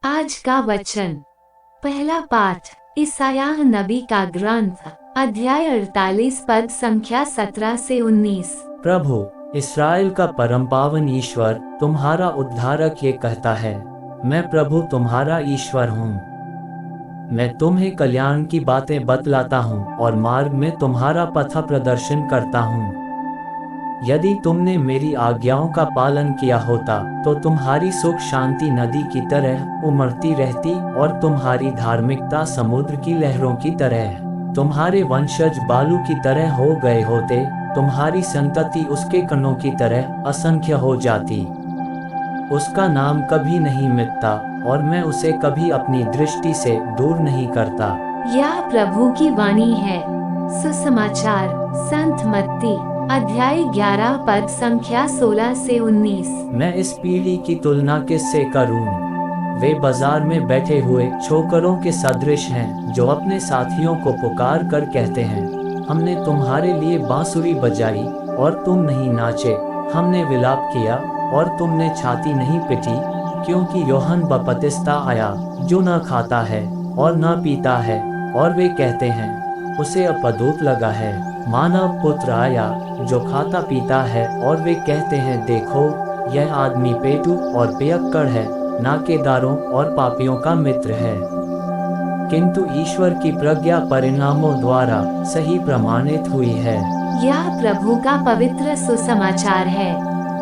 आज का वचन। पहला पाठ ईसायाह नबी का ग्रंथ, अध्याय 48 पद संख्या 17 से 19। प्रभु इस्राएल का परम पावन ईश्वर तुम्हारा उद्धारक ये कहता है, मैं प्रभु तुम्हारा ईश्वर हूँ। मैं तुम्हें कल्याण की बातें बतलाता हूँ और मार्ग में तुम्हारा पथ प्रदर्शन करता हूँ। यदि तुमने मेरी आज्ञाओं का पालन किया होता तो तुम्हारी सुख शांति नदी की तरह उमड़ती रहती और तुम्हारी धार्मिकता समुद्र की लहरों की तरह। तुम्हारे वंशज बालू की तरह हो गए होते, तुम्हारी संतति उसके कणों की तरह असंख्य हो जाती। उसका नाम कभी नहीं मिटता और मैं उसे कभी अपनी दृष्टि से दूर नहीं करता। यह प्रभु की वाणी है। सुसमाचार संत मत्ती अध्याय 11 पद संख्या 16 से 19। मैं इस पीढ़ी की तुलना किससे करूं? वे बाजार में बैठे हुए छोकरों के सदृश हैं, जो अपने साथियों को पुकार कर कहते हैं, हमने तुम्हारे लिए बांसुरी बजाई और तुम नहीं नाचे, हमने विलाप किया और तुमने छाती नहीं पिटी। क्योंकि यूहन्ना बपतिस्ता आया जो न खाता है और न पीता है, और वे कहते हैं उसे अपदूत लगा है। मानव पुत्र आया जो खाता पीता है, और वे कहते हैं देखो यह आदमी पेटू और पियक्कड़ है, नाकेदारों और पापियों का मित्र है। किंतु ईश्वर की प्रज्ञा परिणामों द्वारा सही प्रमाणित हुई है। यह प्रभु का पवित्र सुसमाचार है।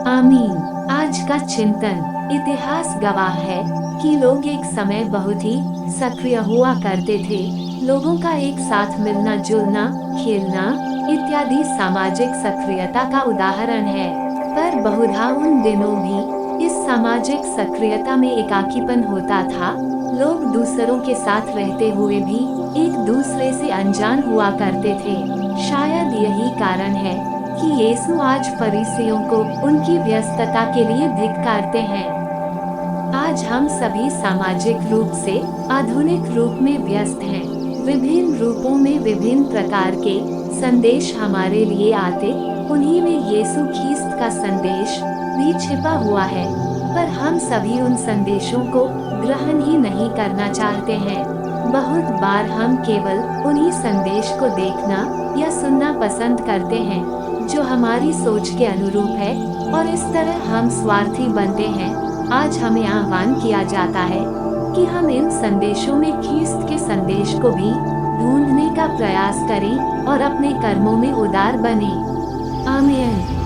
आमीन। आज का चिंतन। इतिहास गवाह है कि लोग एक समय बहुत ही सक्रिय हुआ करते थे। लोगों का एक साथ मिलना जुलना, खेलना इत्यादि सामाजिक सक्रियता का उदाहरण है। पर बहुधा उन दिनों भी इस सामाजिक सक्रियता में एकाकीपन होता था। लोग दूसरों के साथ रहते हुए भी एक दूसरे से अनजान हुआ करते थे। शायद यही कारण है कि यीशु आज फरीसियों को उनकी व्यस्तता के लिए धिक्कारते हैं। आज हम सभी सामाजिक रूप से आधुनिक रूप में व्यस्त हैं। विभिन्न रूपों में विभिन्न प्रकार के संदेश हमारे लिए आते, उन्हीं में यीशु ख्रीस्त का संदेश भी छिपा हुआ है। पर हम सभी उन संदेशों को ग्रहण ही नहीं करना चाहते हैं। बहुत बार हम केवल उन्हीं संदेश को देखना या सुनना पसंद करते हैं जो हमारी सोच के अनुरूप है, और इस तरह हम स्वार्थी बनते हैं। आज हमें आह्वान किया जाता है कि हम इन संदेशों में ख्रीस्त के संदेश को भी ढूंढने का प्रयास करें और अपने कर्मों में उदार बनें। आमीन।